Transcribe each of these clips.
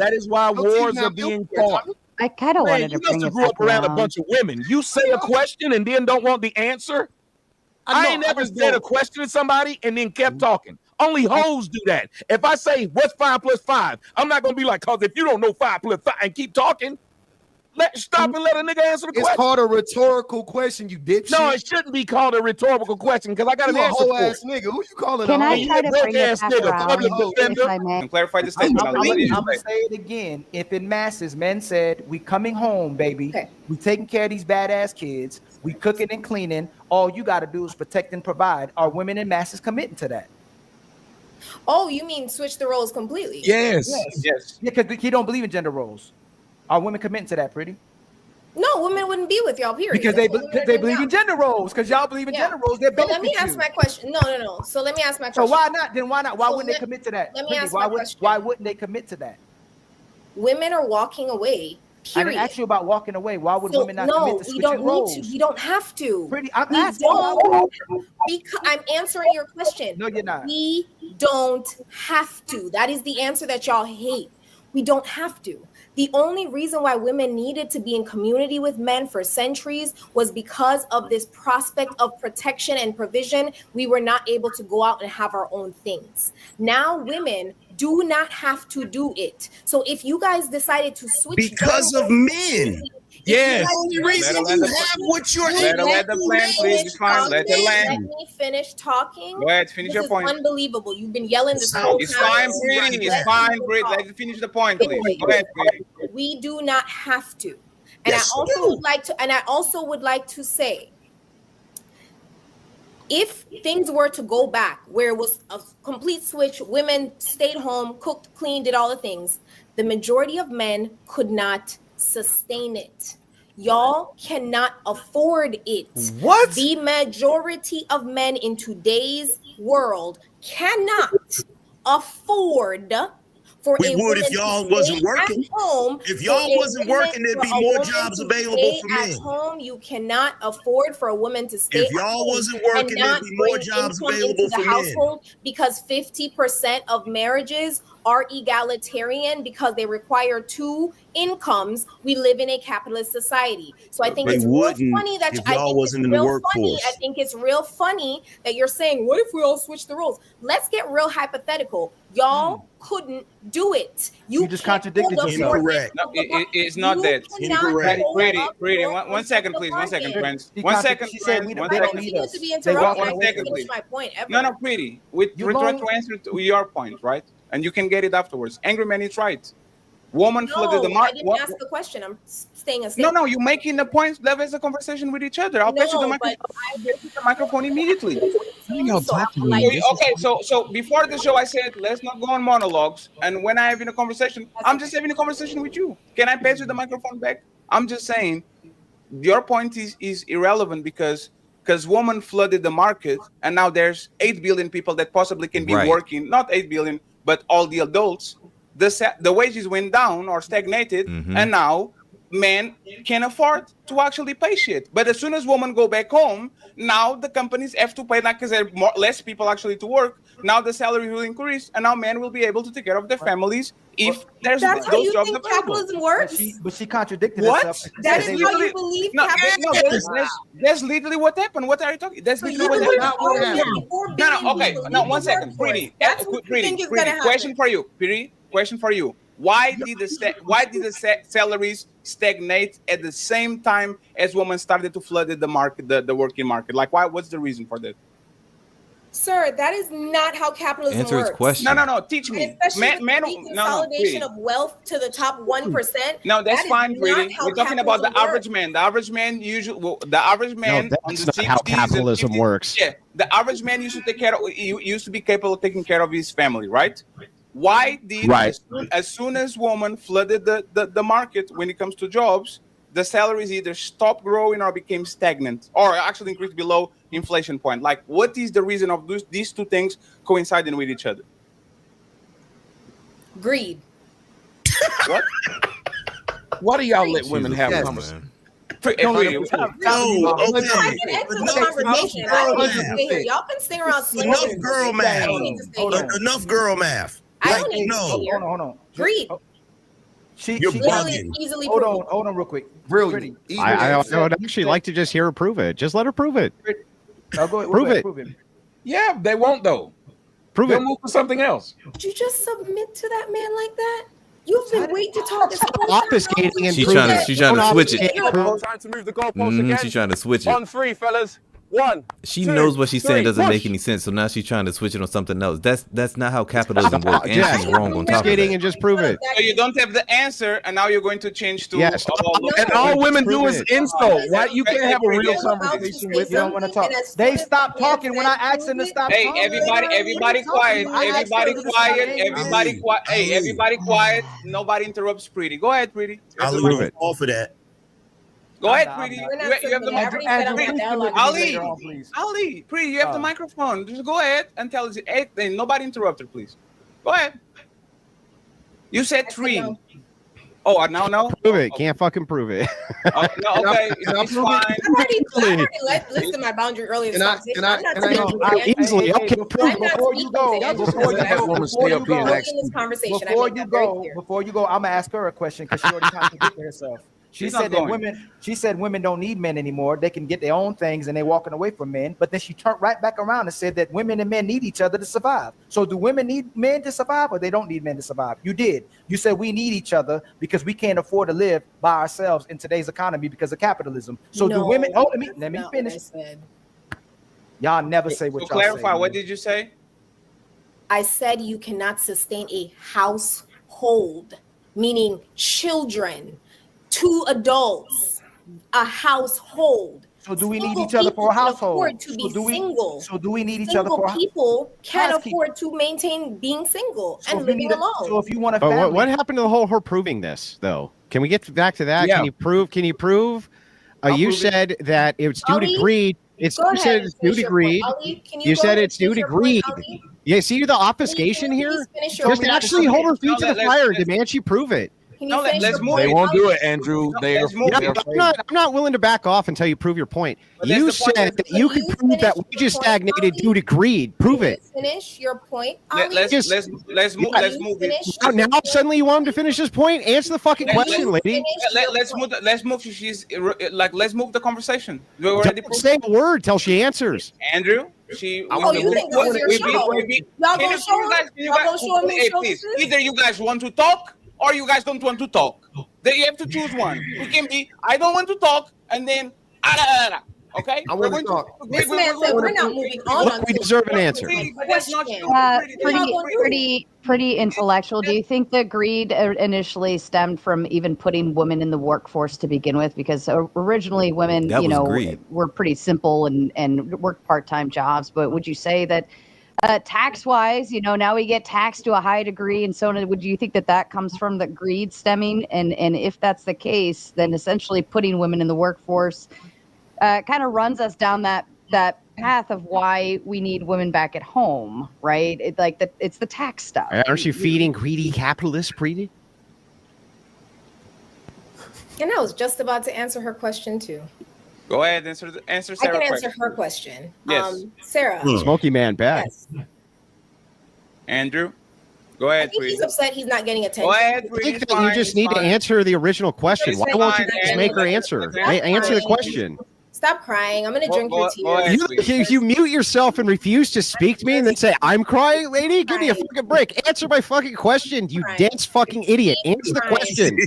That is why wars are being fought. I kind of wanted to bring it grew up back around around. a bunch of women. You say a question and then don't want the answer. I ain't never said a question to somebody and then kept talking. Only hoes do that. If I say, what's 5 plus 5? I'm not going to be like, because if you don't know 5 plus 5 and keep talking, stop and let a nigga answer the question. It's called a rhetorical question, you dipshit. No, it shouldn't be called a rhetorical question because I got an answer for it. Nigga. Who you calling? Can I try to bring it back around, if I may? Clarify the statement. I'm gonna say it again. If in masses, men said, "We coming home, baby. We taking care of these badass kids. We cooking and cleaning. All you got to do is protect and provide." Are women in masses committing to that? Oh, you mean switch the roles completely? Yes. Yeah, because he don't believe in gender roles. Are women committing to that, Pretty? No, women wouldn't be with y'all, period. Because they believe in gender roles. Because y'all believe in gender roles. They're so let me ask my question. No. So let me ask my question. So why not? Then why not? Why wouldn't they commit to that? Let me ask my question. Why wouldn't they commit to that? Women are walking away. Period. I didn't ask you about walking away. Why would women not commit to switching roles? We don't have to. Pretty, I'm asking. Because I'm answering your question. No, you're not. We don't have to. That is the answer that y'all hate. We don't have to. The only reason why women needed to be in community with men for centuries was because of this prospect of protection and provision. We were not able to go out and have our own things. Now women do not have to do it. So if you guys decided to switch because of men. Yes. The only reason you have what you're let the plan, please. It's fine. Let it land. Let me finish talking. Go ahead, finish your point. Unbelievable. You've been yelling this whole time. It's fine, Pretty. It's fine, Pretty. Let me finish the point, please. Go ahead, Pretty. We do not have to. And I also would like to say, if things were to go back where it was a complete switch, women stayed home, cooked, cleaned, did all the things, the majority of men could not sustain it. Y'all cannot afford it. What? The majority of men in today's world cannot afford for we would if y'all wasn't working. If y'all wasn't working, there'd be more jobs available for men. At home, you cannot afford for a woman to stay. If y'all wasn't working, there'd be more jobs available for men. Because 50% of marriages are egalitarian because they require 2 incomes. We live in a capitalist society. So I think it's real funny that y'all wasn't in the workforce. I think it's real funny that you're saying, what if we all switch the roles? Let's get real hypothetical. Y'all couldn't do it. You just contradicted yourself. Incorrect. No, it's not that. Incorrect. Pretty. One second, please. 1 second, friends. 1 second. She said we don't need us. To be interrupted. 1 second, please. My point ever. No, Pretty. We're trying to answer your point, right? And you can get it afterwards. Angry man is right. Woman flooded the market. I didn't ask the question. I'm staying a No, you're making the points. That is a conversation with each other. I'll pass you the microphone. The microphone immediately. Okay, so before the show, I said let's not go on monologues. And when I having a conversation, I'm just having a conversation with you. Can I pass you the microphone back? I'm just saying, your point is irrelevant because women flooded the market, and now there's 8 billion people that possibly can be working. Not 8 billion, but all the adults. The wages went down or stagnated, and now men can afford to actually pay shit. But as soon as women go back home, now the companies have to pay, because there are less people actually to work. Now the salary will increase, and now men will be able to take care of their families if there's those jobs available. Capitalism works? But she contradicted what? herself. That is how you believe capitalism? That's literally what happened. What are you talking? That's literally what happened. No, okay. No, 1 second. Pretty. Question for you. Pretty. Question for you. Why did the salaries stagnate at the same time as women started to flood the market, the working market? Like, why? What's the reason for that? Sir, that is not how capitalism Answer works. his question. No. Teach me. Consolidation of wealth to the top 1%. No, that's fine, Pretty. We're talking about the average man. The average man that's not how capitalism works. Yeah, the average man used to be capable of taking care of his family, right? Why did as soon as women flooded the market when it comes to jobs, the salaries either stopped growing or became stagnant or actually increased below inflation point? Like, what is the reason of these two things coinciding with each other? Greed. What? Why do y'all let women have a conversation? Y'all been staying around. Enough girl math. Enough girl math. I don't need to hear. Hold on. Greed. She easily hold proven. on real quick. Brilliant. I would actually like to just hear her prove it. Just let her prove it. I'll go ahead, Prove it. Yeah, they won't though. Prove They'll it. move for something else. Did you just submit to that man like that? You've been waiting to talk this whole time. Obfuscating and She's prove trying it. to switch it. Trying to move the goalposts again. She's trying to switch it. On 3, fellas. 1. She 2, knows what she's saying 3, doesn't push. make any sense, so now she's trying to switch it on something else. That's not how capitalism works, and Jack, she's wrong on top of obfuscating that. and just prove it. So you don't have the answer, and now you're going to change to. Yeah, stop. And all women do is Prove insult. Right? You can't have a real You're about to conversation say with You don't want to talk. They stopped talking when I asked them to stop Hey, talking. everybody quiet. Everybody quiet. Hey, everybody quiet. Nobody interrupts Pretty. Go ahead, Pretty. I'll leave it off of that. Go ahead, Pretty. You have the Andrew, Ali, Pretty, you have the microphone. Just go ahead and tell us. Hey, nobody interrupt her, please. Go ahead. You said 3. Oh, now no? Prove it. Can't fucking prove it. No, okay, it's fine. I already listed my boundary earlier. Can I Easily. Okay. Before you go, before you go, I'm gonna ask her a question because she already contradicted herself. She said women don't need men anymore. They can get their own things and they're walking away from men. But then she turned right back around and said that women and men need each other to survive. So do women need men to survive or they don't need men to survive? You did. You said we need each other because we can't afford to live by ourselves in today's economy because of capitalism. So do women? Oh, let me finish. Y'all never say what y'all say. Clarify. What did you say? I said you cannot sustain a household, meaning children, 2 adults, a household. So do we need each other for a household? To be single. So do we need each other for a people can't afford to maintain being single and living alone. So if you want to, but what happened to the whole her proving this though? Can we get back to that? Yeah. Can you prove? You said that it's due to greed. You said it's due to greed. You said it's due to greed. Yeah, see the obfuscation here? Just actually hold her feet to the fire and demand she prove it. Let's move. They won't do it, Andrew. I'm not willing to back off until you prove your point. You said that you could prove that we just stagnated due to greed. Prove it. Finish your point. Let's move. Let's move it. Now suddenly you want him to finish his point? Answer the fucking question, lady. Let's move. She's like, let's move the conversation. We already say a word till she answers. Andrew. You think this is your show? Y'all gonna show me? Please. Either you guys want to talk or you guys don't want to talk. Then you have to choose one. We can be, I don't want to talk, and then, okay? I want to talk. This man said we're not moving on. Look, we deserve an answer. Pretty intellectual. Do you think the greed initially stemmed from even putting women in the workforce to begin with? Because originally women, were pretty simple and worked part-time jobs. But would you say that tax-wise, now we get taxed to a high degree and so on? Would you think that comes from the greed stemming? And if that's the case, then essentially putting women in the workforce kind of runs us down that path of why we need women back at home, right? It's the tax stuff. Aren't you feeding greedy capitalists, Preeti? And I was just about to answer her question too. Go ahead, answer Sarah's I can answer question. her question. Yes. Sarah. Smoky man back. Yes. Andrew, go ahead. I think he's upset he's not getting attention. Go ahead, I think that you just need to answer the original question. Why won't you just make her answer? Answer the question. Stop crying. I'm going to drink your tears. You mute yourself and refuse to speak to me and then say, I'm crying, lady? Give me a fucking break. Answer my fucking question, you dense fucking idiot. Answer the question.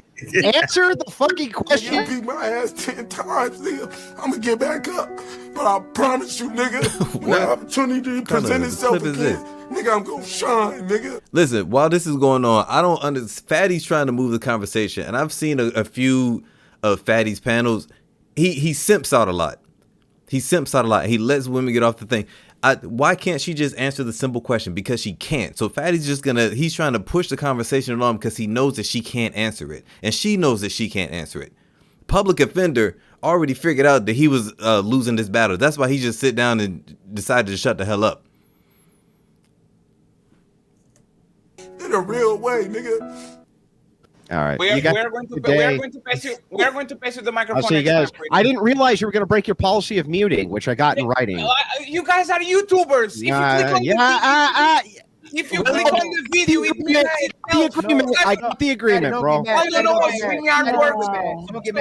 Answer the fucking question. You beat my ass 10 times, nigga. I'm going to get back up. But I promise you, nigga, when the opportunity present itself again, nigga, I'm going to shine, nigga. Listen, while this is going on, I don't understand. Fatty's trying to move the conversation, and I've seen a few of Fatty's panels. He simps out a lot. He lets women get off the thing. Why can't she just answer the simple question? Because she can't. So Fatty's he's trying to push the conversation along because he knows that she can't answer it. And she knows that she can't answer it. Public offender already figured out that he was losing this battle. That's why he just sit down and decided to shut the hell up. In a real way, nigga. All right. We are going to pass you the microphone. I'll see you guys. I didn't realize you were going to break your policy of muting, which I got in writing. You guys are YouTubers. If you click on the video, it mutes itself. The agreement. I got the agreement, bro. No, it's really hard work.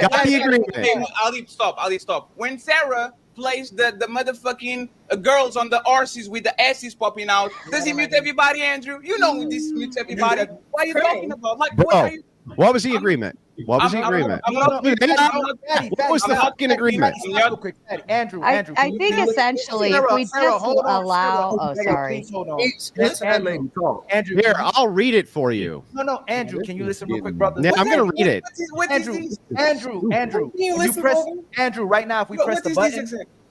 Got the agreement. I'll stop. When Sarah plays the motherfucking girls on the arses with the asses popping out, does he mute everybody, Andrew? You know this mutes everybody. What are you talking about? Like, bro, what was the agreement? What was the agreement? What was the fucking agreement? Andrew, I think essentially, if we just allow, sorry. Andrew, here, I'll read it for you. No, Andrew, can you listen real quick, brother? Yeah, I'm gonna read it. Andrew, you press Andrew right now. If we press the button,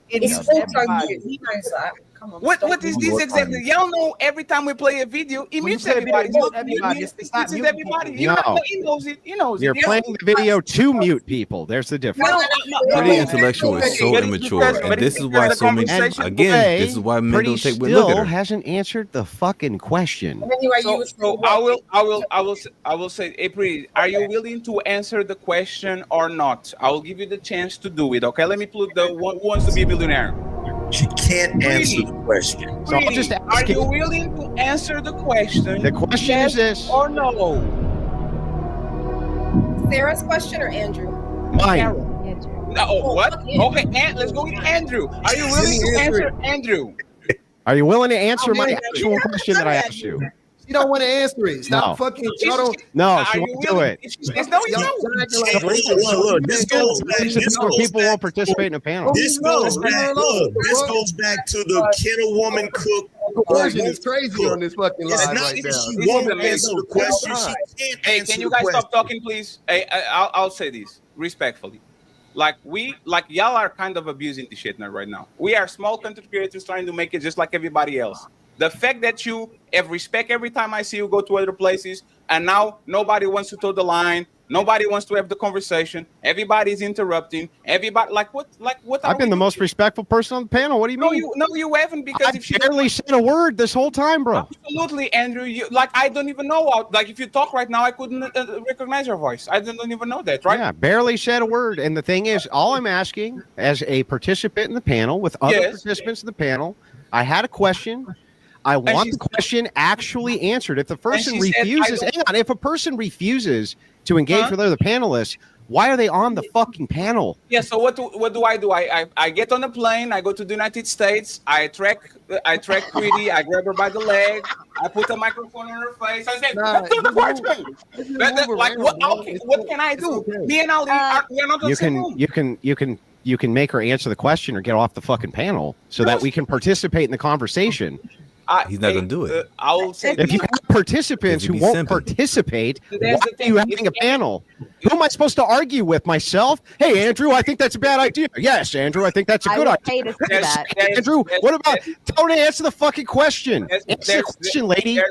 it's everybody. He knows that. What is this exactly? Y'all know every time we play a video, it mutes everybody. It's not everybody. He knows it. He knows it. You're playing the video to mute people. There's the difference. Pretty intellectual is so immature, and this is why so many. Again, this is why men don't take. Look at her. Hasn't answered the fucking question. So I will say, April, are you willing to answer the question or not? I will give you the chance to do it. Okay, let me put the one who wants to be a billionaire. She can't answer the question. So I'll just ask are you willing to answer the question? The question is this: or no? Sarah's question or Andrew? Mine. What? Okay, let's go with Andrew. Are you willing to answer Andrew? Are you willing to answer my actual question that I asked you? She don't want to answer it. Stop fucking. No, she won't do it. Look, this goes back. People won't participate in a panel. This goes back. Look, this goes back to the can a woman cook? Version is crazy on this fucking live right now. She won't answer the question. She can't answer. Can you guys stop talking, please? Hey, I'll say this respectfully. Like y'all are kind of abusing the shit now right now. We are small content creators trying to make it just like everybody else. The fact that you have respect every time I see you go to other places, and now nobody wants to toe the line, nobody wants to have the conversation, everybody's interrupting, everybody what I've been the most respectful person on the panel. What do you mean? No, you haven't, because I barely said a word this whole time, bro. Absolutely, Andrew. I don't even know. If you talk right now, I couldn't recognize your voice. I don't even know that, right? Yeah, barely said a word. And the thing is, all I'm asking as a participant in the panel with other participants in the panel, I had a question. I want the question actually answered. If the person refuses, if a person refuses to engage with other panelists, why are they on the fucking panel? Yeah. So what do? I get on a plane. I go to the United States. I track Pretty. I grab her by the leg. I put a microphone on her face. I say, "Answer the question." What can I do? Me and Ali, we're not the same room. You can make her answer the question or get off the fucking panel so that we can participate in the conversation. He's not going to do it. I will say, if you have participants who won't participate, why are you having a panel? Who am I supposed to argue with? Myself? Hey, Andrew, I think that's a bad idea. Yes, Andrew, I think that's a good idea. Andrew, what about? Tell her to answer the fucking question. Answer the question, lady.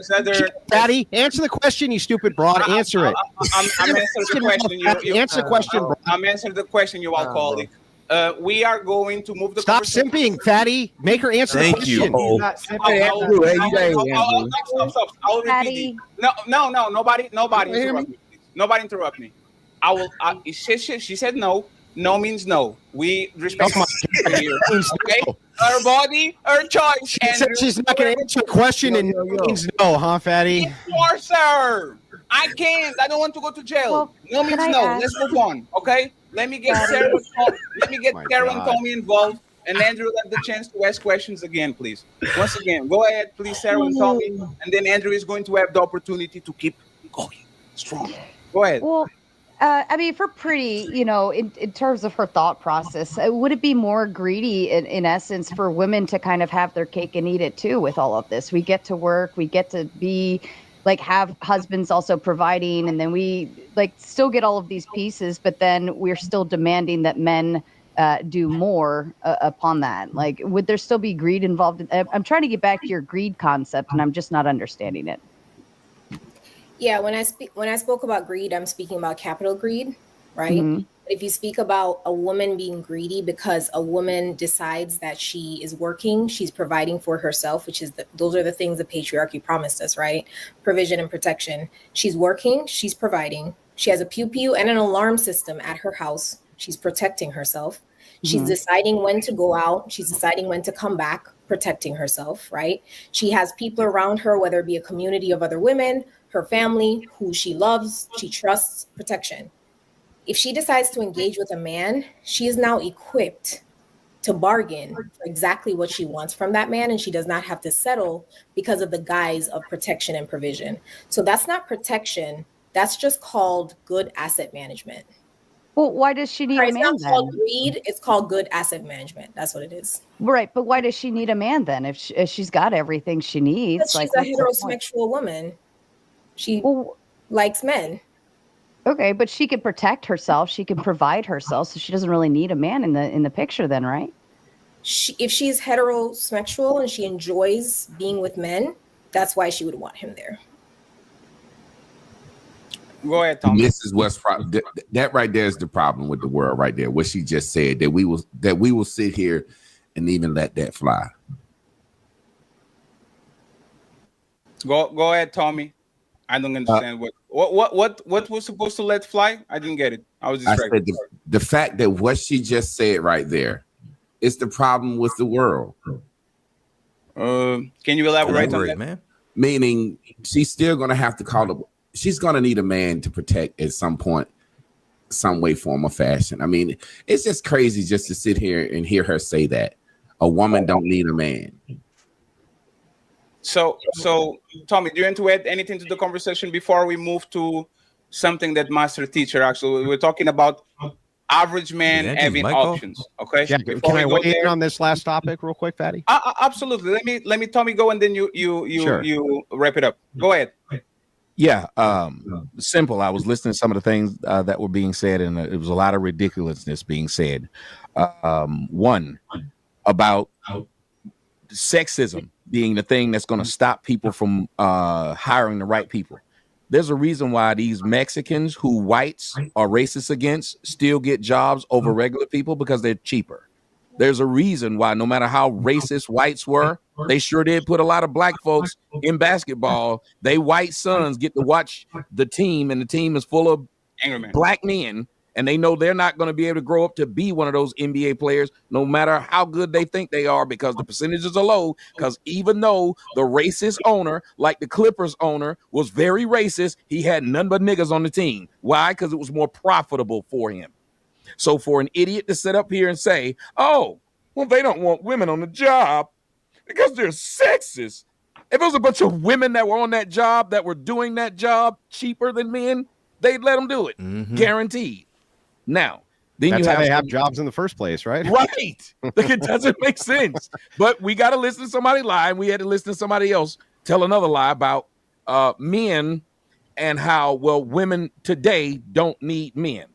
Daddy, answer the question, you stupid broad. Answer it. I'm answering the question. Answer the question, bro. I'm answering the question, you alcoholic. We are going to move the. Stop simping, fatty. Make her answer the question. Stop. I'll repeat it. No. Nobody interrupt me. Nobody interrupt me. I will. She said no. No means no. We respect here. Okay. Her body, her choice. She said she's not going to answer a question and means no, huh, fatty? Force her. I can't. I don't want to go to jail. Well, no means no. Let's move on. Okay. Let me get Sarah and Tommy involved, and Andrew have the chance to ask questions again, please. Once again, go ahead, please, Sarah and Tommy, and then Andrew is going to have the opportunity to keep going strong. Go ahead. Well, I mean, for Pretty, in terms of her thought process, would it be more greedy in essence for women to kind of have their cake and eat it too with all of this? We get to work, we get to be have husbands also providing, and then we still get all of these pieces, but then we're still demanding that men do more upon that. Would there still be greed involved? I'm trying to get back to your greed concept, and I'm just not understanding it. Yeah, when I spoke about greed, I'm speaking about capital greed, right? Mm-hmm. If you speak about a woman being greedy because a woman decides that she is working, she's providing for herself, which is those are the things the patriarchy promised us, right? Provision and protection. She's working, she's providing. She has a pew pew and an alarm system at her house. She's protecting herself. She's deciding when to go out. She's deciding when to come back, protecting herself, right? She has people around her, whether it be a community of other women, her family, who she loves, she trusts, protection. If she decides to engage with a man, she is now equipped to bargain for exactly what she wants from that man, and she does not have to settle because of the guise of protection and provision. So that's not protection. That's just called good asset management. Well, why does she need a man then? It's not called greed. It's called good asset management. That's what it is. Right, but why does she need a man then? If she's got everything she needs, because she's a heterosexual woman. She likes men. Okay, but she can protect herself. She can provide herself, so she doesn't really need a man in the picture then, right? If she's heterosexual and she enjoys being with men, that's why she would want him there. Go ahead, Tom. This is what's that right there is the problem with the world right there. What she just said, that we will sit here and even let that fly. Go ahead, Tommy. I don't understand what was supposed to let fly. I didn't get it. I was distracted. I said the fact that what she just said right there is the problem with the world. Can you elaborate on that, man? Meaning she's still going to have to call the. She's going to need a man to protect at some point, some way, form, or fashion. I mean, it's just crazy just to sit here and hear her say that a woman don't need a man. So Tommy, do you want to add anything to the conversation before we move to something that Master Teacher actually we're talking about average man having options? Okay. Yeah, can I weigh in on this last topic real quick, Fatty? Absolutely. Let me Tommy go and then you wrap it up. Go ahead. Yeah, simple. I was listening to some of the things that were being said, and it was a lot of ridiculousness being said. One, about sexism being the thing that's going to stop people from hiring the right people. There's a reason why these Mexicans who whites are racist against still get jobs over regular people, because they're cheaper. There's a reason why no matter how racist whites were, they sure did put a lot of black folks in basketball. They white sons get to watch the team, and the team is full of black men, and they know they're not going to be able to grow up to be one of those NBA players, no matter how good they think they are, because the percentages are low. Because even though the racist owner, like the Clippers owner, was very racist, he had none but niggas on the team. Why? Because it was more profitable for him. So for an idiot to sit up here and say, oh, well, they don't want women on the job because they're sexist. If it was a bunch of women that were on that job, that were doing that job cheaper than men, they'd let them do it. Guaranteed. Now, then that's you how they have jobs in the first place, right? Right. Like, it doesn't make sense. But we got to listen to somebody lie, and we had to listen to somebody else tell another lie about men and how, well, women today don't need men.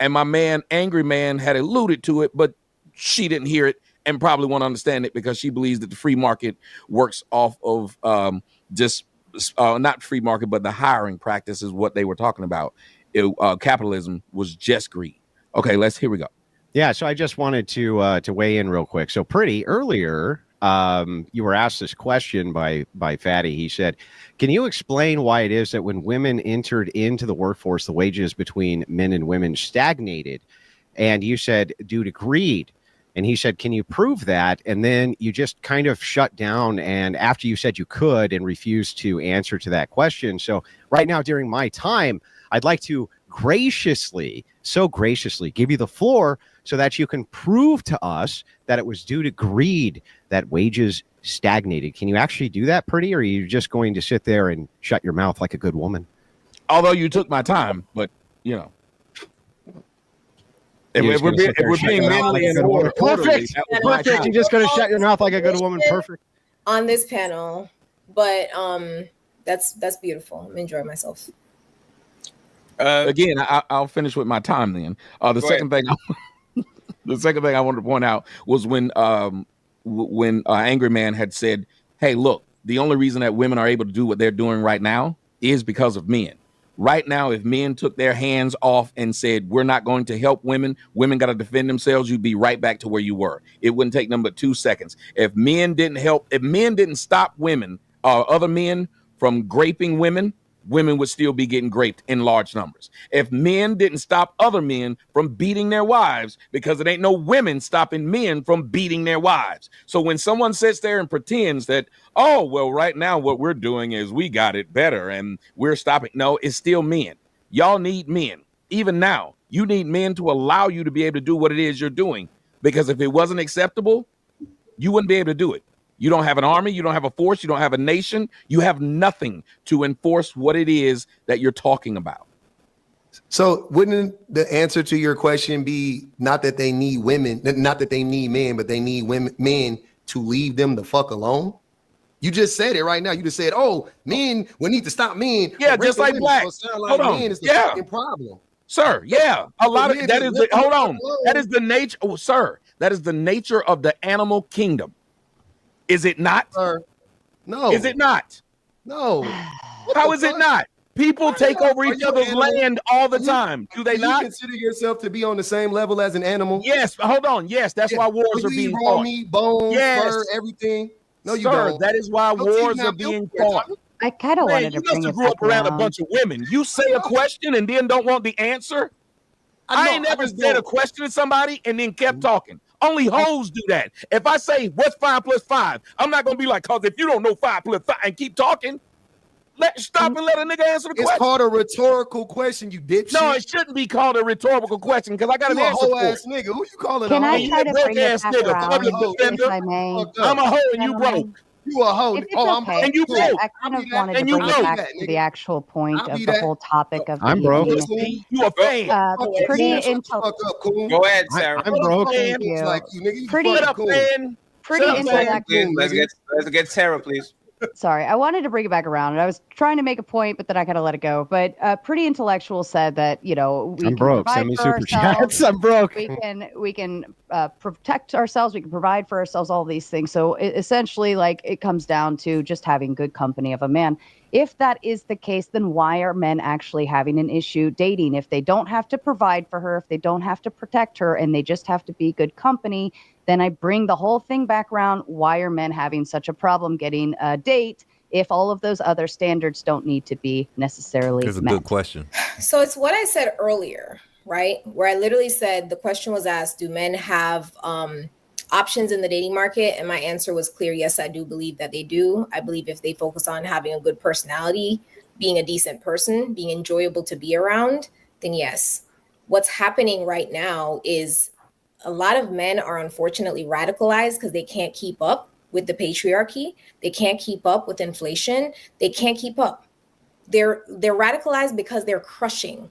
And my man, Angry Man, had alluded to it, but she didn't hear it and probably won't understand it, because she believes that the free market works off of not free market, but the hiring practice is what they were talking about. Capitalism was just greed. Okay, here we go. Yeah, so I just wanted to weigh in real quick. So Pretty, earlier, you were asked this question by Fatty. He said, can you explain why it is that when women entered into the workforce, the wages between men and women stagnated? And you said due to greed. And he said, can you prove that? And then you just kind of shut down. And after you said you could and refused to answer to that question. So right now, during my time, I'd like to graciously give you the floor so that you can prove to us that it was due to greed that wages stagnated. Can you actually do that, Pretty? Or are you just going to sit there and shut your mouth like a good woman? Although you took my time, but you know. If we're being mentally and perfect. You're just going to shut your mouth like a good woman. Perfect. On this panel, but that's beautiful. I'm enjoying myself. Again, I'll finish with my time then. The second thing I wanted to point out was when Angry Man had said, hey, look, the only reason that women are able to do what they're doing right now is because of men. Right now, if men took their hands off and said, we're not going to help women got to defend themselves, you'd be right back to where you were. It wouldn't take them but 2 seconds. If men didn't stop women, other men from graping women, women would still be getting raped in large numbers. If men didn't stop other men from beating their wives, because it ain't no women stopping men from beating their wives. So when someone sits there and pretends that, oh, well, right now what we're doing is we got it better and we're stopping. No, it's still men. Y'all need men. Even now, you need men to allow you to be able to do what it is you're doing. Because if it wasn't acceptable, you wouldn't be able to do it. You don't have an army, you don't have a force, you don't have a nation, you have nothing to enforce what it is that you're talking about. So wouldn't the answer to your question be not that they need women, not that they need men, but they need men to leave them the fuck alone? You just said it right now. You just said, oh, men, we need to stop men. Yeah, just like black. Hold on. Men is the fucking problem. Sir, yeah. A lot of that is hold on. That is the nature. Oh, sir, that is the nature of the animal kingdom. Is it not? No. Is it not? No. How is it not? People take over each other's land all the time. Do they not? You consider yourself to be on the same level as an animal? Yes. Hold on. Yes, that's why wars are being fought. Meat, bones, fur, everything. No, you don't. That is why wars are being fought. I kind of wanted to bring it grew up back around around. a bunch of women. You say a question and then don't want the answer. I ain't never said a question to somebody and then kept talking. Only hoes do that. If I say, what's 5 + 5? I'm not going to be like, because if you don't know 5 + 5 and keep talking, stop and let a nigga answer the question. It's called a rhetorical question, you dipshit. No, it shouldn't be called a rhetorical question because I got an answer for it. ass nigga. Who you calling Can a hoe? I try to bring it back around, if I may? I'm a hoe and you broke. You a hoe. If it's okay. And you broke. I kind of wanted to bring it back to the actual point of the whole topic of I'm the broke. evening. You a fan. Pretty Go ahead, Sarah. I'm broke. Thank you. Pretty intellectual. Let's get Sarah, please. Sorry, I wanted to bring it back around, and I was trying to make a point, but then I kind of let it go. But Pretty Intellectual said that, you know, we I'm can broke. provide Send me for super ourselves. chats. I'm broke. We can protect ourselves. We can provide for ourselves. All these things. So essentially, like, it comes down to just having good company of a man. If that is the case, then why are men actually having an issue dating? If they don't have to provide for her, if they don't have to protect her, and they just have to be good company, then I bring the whole thing back around. Why are men having such a problem getting a date if all of those other standards don't need to be necessarily That's a met? good question. So it's what I said earlier, right? Where I literally said, the question was asked, do men have options in the dating market? And my answer was clear. Yes, I do believe that they do. I believe if they focus on having a good personality, being a decent person, being enjoyable to be around, then yes. What's happening right now is a lot of men are unfortunately radicalized because they can't keep up with the patriarchy. They can't keep up with inflation. They can't keep up. They're radicalized because they're crushing.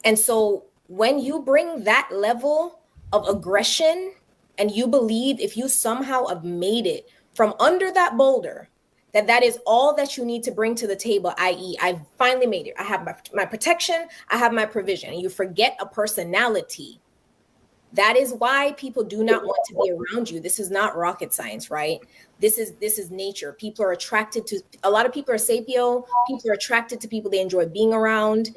And so when you bring that level of aggression and you believe if you somehow have made it from under that boulder, that is all that you need to bring to the table, i.e. I finally made it. I have my protection. I have my provision. And you forget a personality. That is why people do not want to be around you. This is not rocket science, right? This is nature. People are attracted to, a lot of people are sapio. People are attracted to people they enjoy being around.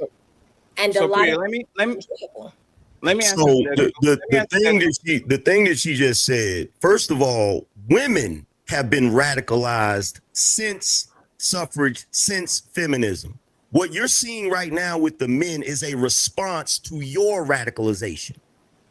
And So a lot Priya, of let me answer. So the thing that she just said, first of all, women have been radicalized since suffrage, since feminism. What you're seeing right now with the men is a response to your radicalization.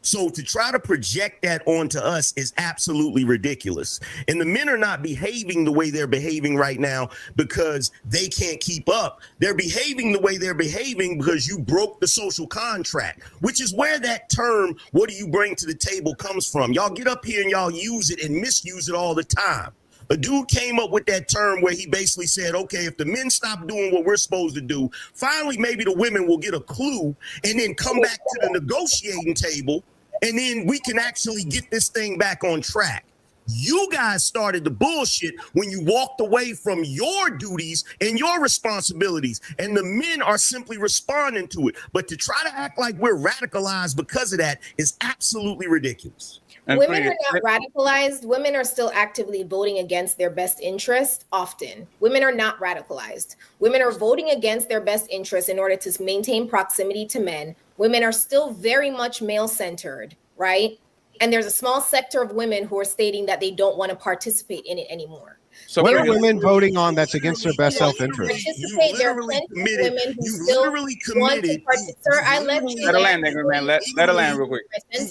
So to try to project that onto us is absolutely ridiculous. And the men are not behaving the way they're behaving right now because they can't keep up. They're behaving the way they're behaving because you broke the social contract, which is where that term, what do you bring to the table, comes from. Y'all get up here and y'all use it and misuse it all the time. A dude came up with that term where he basically said, okay, if the men stop doing what we're supposed to do, finally, maybe the women will get a clue and then come back to the negotiating table. And then we can actually get this thing back on track. You guys started the bullshit when you walked away from your duties and your responsibilities, and the men are simply responding to it. But to try to act like we're radicalized because of that is absolutely ridiculous. Women are not radicalized. Women are still actively voting against their best interest often. Women are not radicalized. Women are voting against their best interest in order to maintain proximity to men. Women are still very much male-centered, right? And there's a small sector of women who are stating that they don't want to participate in it anymore. So what are women voting on that's against their best self-interest? Participate. There are plenty of women who still want to participate. Sir, I let you let her land, angry man. Let her land real quick. I let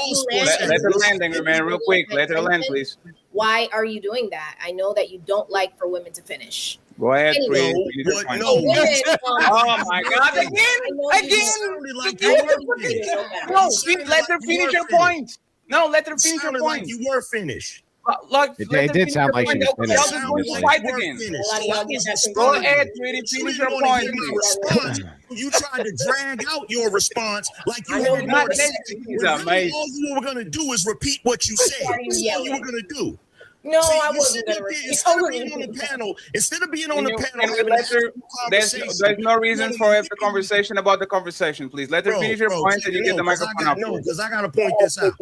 you land. Let her land, angry man, real quick. Let her land, please. Why are you doing that? I know that you don't like for women to finish. Go ahead, anyway, please. No. Women, oh my God! Again. No, let her finish her point. No, let her finish her point. Like you were finished. It did sound like she was finished. Y'all going to fight again. Go ahead, sweetie. Finish your point. You tried to drag out your response like you had more to say. All you were going to do is repeat what you said. That's all you were going to do. No, I wasn't going to repeat. Instead of being on the panel, there's no reason for the conversation about the conversation. Please let her finish your point and you get the microphone up. No, because I got to point this out.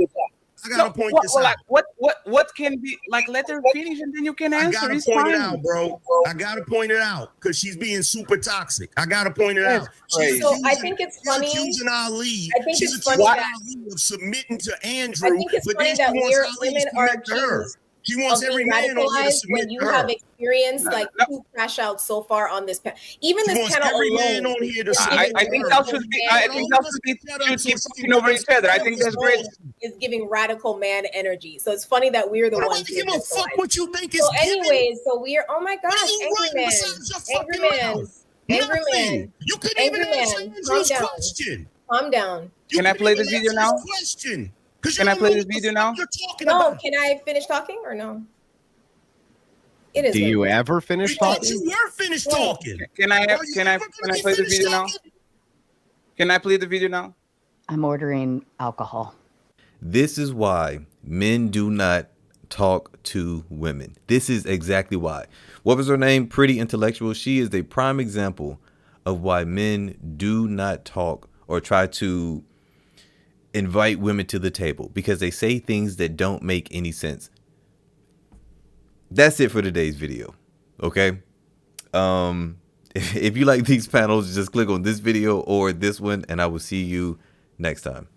What can be like? Let her finish and then you can answer. I gotta point it out, bro. I gotta point it out because she's being super toxic. I gotta point it out. So I think it's funny. Accusing Ali. I think it's funny of submitting to Andrew. I think it's funny that women are accused. She wants every man on here to submit when you to her. have experienced like two crash outs so far on this panel. Even she this panel every alone. Man on here to I think y'all should be. I think y'all should keep talking over each other. I think that's great. Is giving radical man energy. So it's funny that we're the ones. Give a fuck what you think is. So anyways, so we are. Oh my gosh, angry man. You couldn't even answer Andrew's question. Calm down. Can I play this video now? Can I play this video now? No, can I finish talking or no? It is. Do you ever finish talking? You were finished talking. Can I play the video now? Can I play the video now? I'm ordering alcohol. This is why men do not talk to women. This is exactly why. What was her name? Pretty Intellectual. She is a prime example of why men do not talk or try to invite women to the table because they say things that don't make any sense. That's it for today's video. Okay. If you like these panels, just click on this video or this one, and I will see you next time.